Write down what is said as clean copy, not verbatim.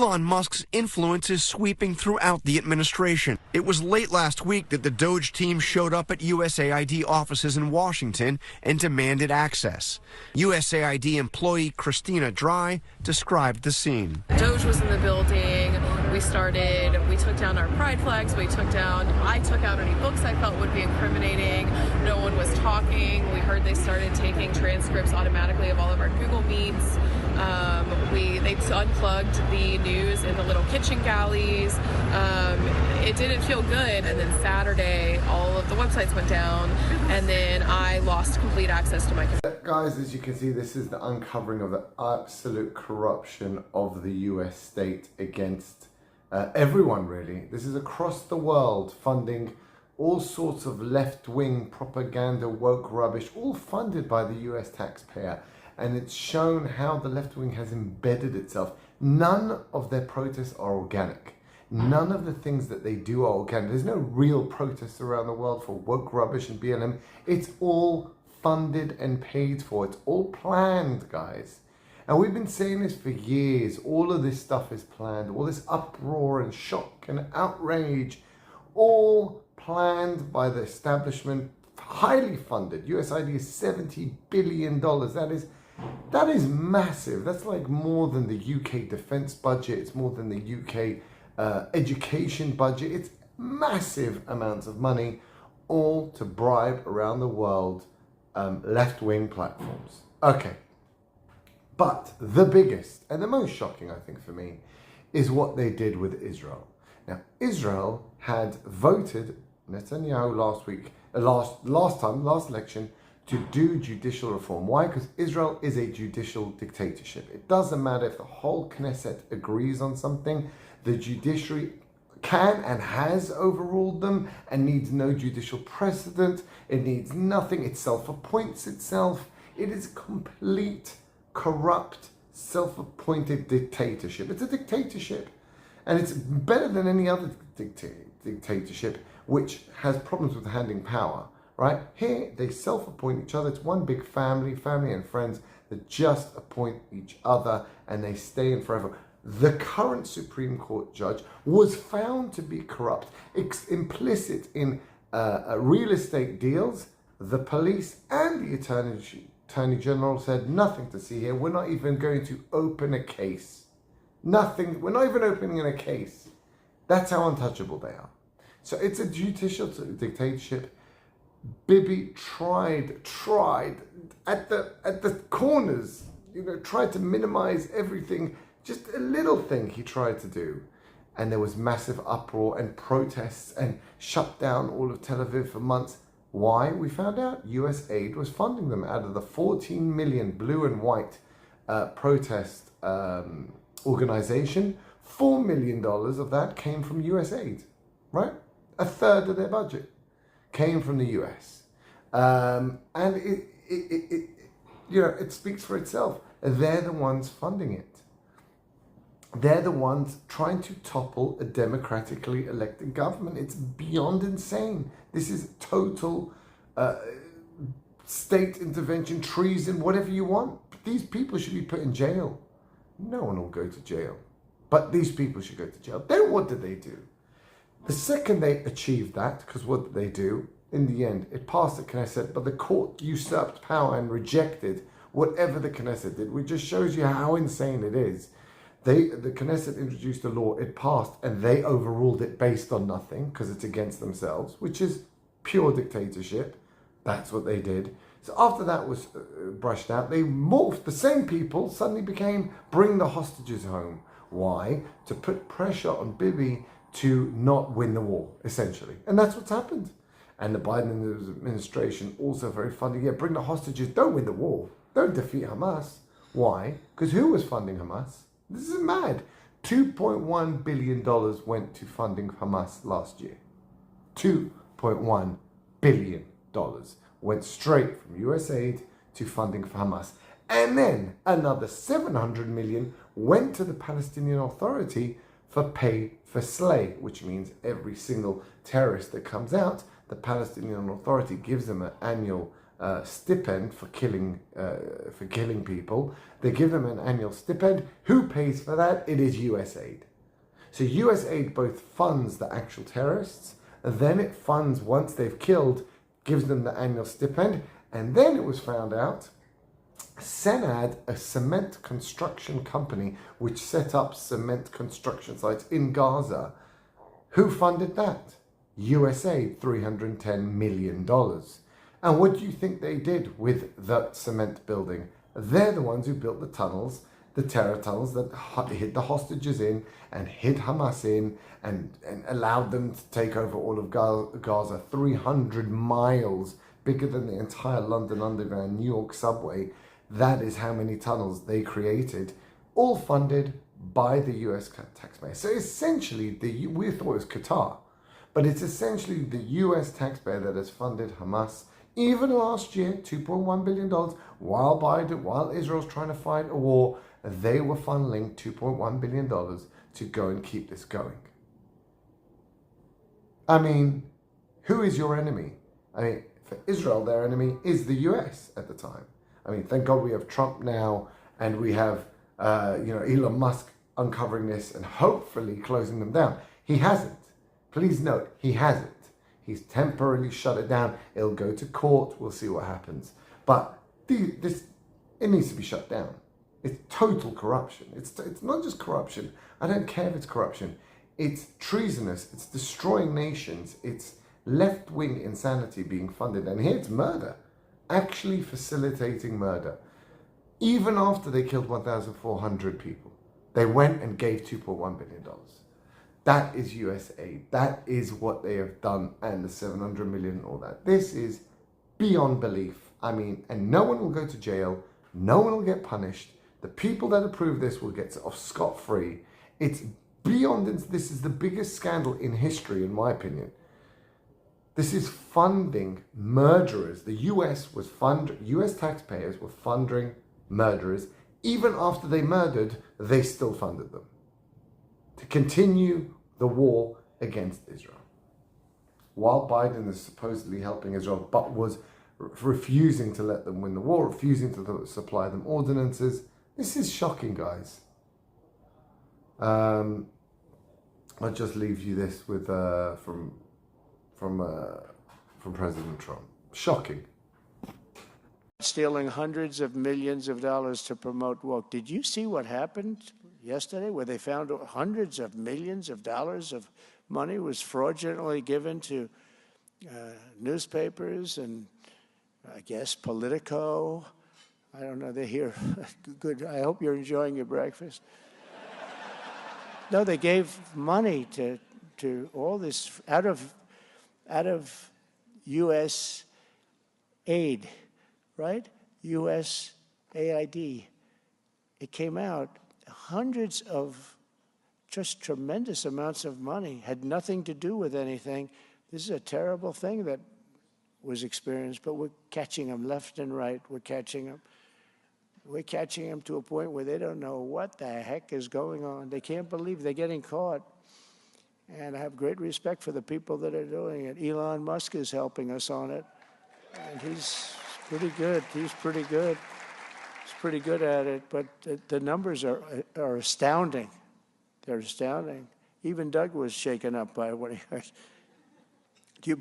Elon Musk's influence is sweeping throughout the administration. It was late last week that the Doge team showed up at USAID offices in Washington and demanded access. USAID employee Christina Dry described the scene. Doge was in the building. We took down our pride flags. I took out any books I felt would be incriminating. No one was talking. We heard they started taking transcripts automatically of all of our Google Meets. They unplugged the news in the little kitchen galleys. It didn't feel good. And then Saturday, all of the websites went down, and then I lost complete access to my computer. Guys, as you can see, this is the uncovering of the absolute corruption of the US state against everyone, really. This is across the world, funding all sorts of left-wing propaganda, woke rubbish, all funded by the US taxpayer. And it's shown how the left wing has embedded itself. None of their protests are organic. None of the things that they do are organic. There's no real protests around the world for woke rubbish and BLM. It's all funded and paid for. It's all planned, guys. And we've been saying this for years. All of this stuff is planned. All this uproar and shock and outrage, all planned by the establishment, highly funded. USAID is $70 billion. That is massive. That's like more than the UK defense budget. It's more than the UK education budget. It's massive amounts of money, all to bribe around the world left-wing platforms. Okay. But the biggest and the most shocking, I think, for me, is what they did with Israel. Now, Israel had voted Netanyahu last election, to do judicial reform. Why? Because Israel is a judicial dictatorship. It doesn't matter if the whole Knesset agrees on something, the judiciary can and has overruled them and needs no judicial precedent. It needs nothing. It self-appoints itself. It is complete, corrupt, self-appointed dictatorship. It's a dictatorship. And it's better than any other dictatorship which has problems with handing power. Right? Here, they self-appoint each other. It's one big family and friends that just appoint each other and they stay in forever. The current Supreme Court judge was found to be corrupt. Implicit in real estate deals, the police and the Attorney General said nothing to see here. We're not even going to open a case. Nothing. We're not even opening a case. That's how untouchable they are. So it's a judicial dictatorship. Bibi tried at the corners, tried to minimize everything. Just a little thing he tried to do. And there was massive uproar and protests and shut down all of Tel Aviv for months. Why? We found out USAID was funding them. Out of the 14 million blue and white protest organization, $4 million of that came from USAID, right? A third of their budget came from the US. And it speaks for itself. They're the ones funding it. They're the ones trying to topple a democratically elected government. It's beyond insane. This is total state intervention, treason, whatever you want. These people should be put in jail. No one will go to jail. But these people should go to jail. Then what did they do? The second they achieved that, because what did they do? In the end, it passed the Knesset, but the court usurped power and rejected whatever the Knesset did, which just shows you how insane it is. The Knesset introduced a law, it passed, and they overruled it based on nothing, because it's against themselves, which is pure dictatorship. That's what they did. So after that was brushed out, they morphed. The same people suddenly became bring the hostages home. Why? To put pressure on Bibi to not win the war, essentially. And that's what's happened. And the Biden administration also very funding. Yeah, bring the hostages, don't win the war. Don't defeat Hamas. Why? Because who was funding Hamas? This is mad. $2.1 billion went to funding Hamas last year. $2.1 billion went straight from USAID to funding for Hamas. And then another 700 million went to the Palestinian Authority for pay for slay, which means every single terrorist that comes out, the Palestinian Authority gives them an annual stipend for killing people. They give them an annual stipend. Who pays for that? It is USAID. So USAID both funds the actual terrorists, and then it funds, once they've killed, gives them the annual stipend. And then it was found out Senad, a cement construction company which set up cement construction sites in Gaza, who funded that? USAID, $310 million. And what do you think they did with the cement building? They're the ones who built the tunnels, the terror tunnels that hid the hostages in and hid Hamas in and allowed them to take over all of Gaza, 300 miles, bigger than the entire London Underground, New York subway. That is how many tunnels they created, all funded by the US taxpayer. So essentially, we thought it was Qatar, but it's essentially the US taxpayer that has funded Hamas. Even last year, $2.1 billion, while Israel's trying to fight a war, they were funneling $2.1 billion to go and keep this going. I mean, who is your enemy? I mean, for Israel, their enemy is the US at the time. I mean, thank God we have Trump now, and we have Elon Musk uncovering this and hopefully closing them down. He hasn't. Please note, he hasn't. He's temporarily shut it down. It'll go to court. We'll see what happens. But it needs to be shut down. It's total corruption. It's not just corruption. I don't care if it's corruption. It's treasonous. It's destroying nations. It's left-wing insanity being funded. And here it's murder. Actually facilitating murder. Even after they killed 1,400 people, they went and gave $2.1 billion. That is USAID. That is what they have done, and the 700 million and all that. This is beyond belief. I mean, and no one will go to jail. No one will get punished. The people that approve this will get off scot-free. It's beyond, this is the biggest scandal in history, in my opinion. This is funding murderers. The US taxpayers were funding murderers. Even after they murdered, they still funded them to continue the war against Israel. While Biden is supposedly helping Israel, but was refusing to let them win the war, refusing to supply them ordinances. This is shocking, guys. I'll just leave you this with from President Trump. Shocking. Stealing hundreds of millions of dollars to promote woke. Did you see what happened yesterday, where they found hundreds of millions of dollars of money was fraudulently given to newspapers and, I guess, Politico? I don't know, they're here. Good, I hope you're enjoying your breakfast. No, they gave money to all this out of U.S. aid, right? USAID. It came out, hundreds of just tremendous amounts of money, had nothing to do with anything. This is a terrible thing that was experienced, but we're catching them left and right. We're catching them. We're catching them to a point where they don't know what the heck is going on. They can't believe they're getting caught. And I have great respect for the people that are doing it. Elon Musk is helping us on it. And he's pretty good. He's pretty good. He's pretty good at it. But the numbers are astounding. They're astounding. Even Doug was shaken up by what he heard.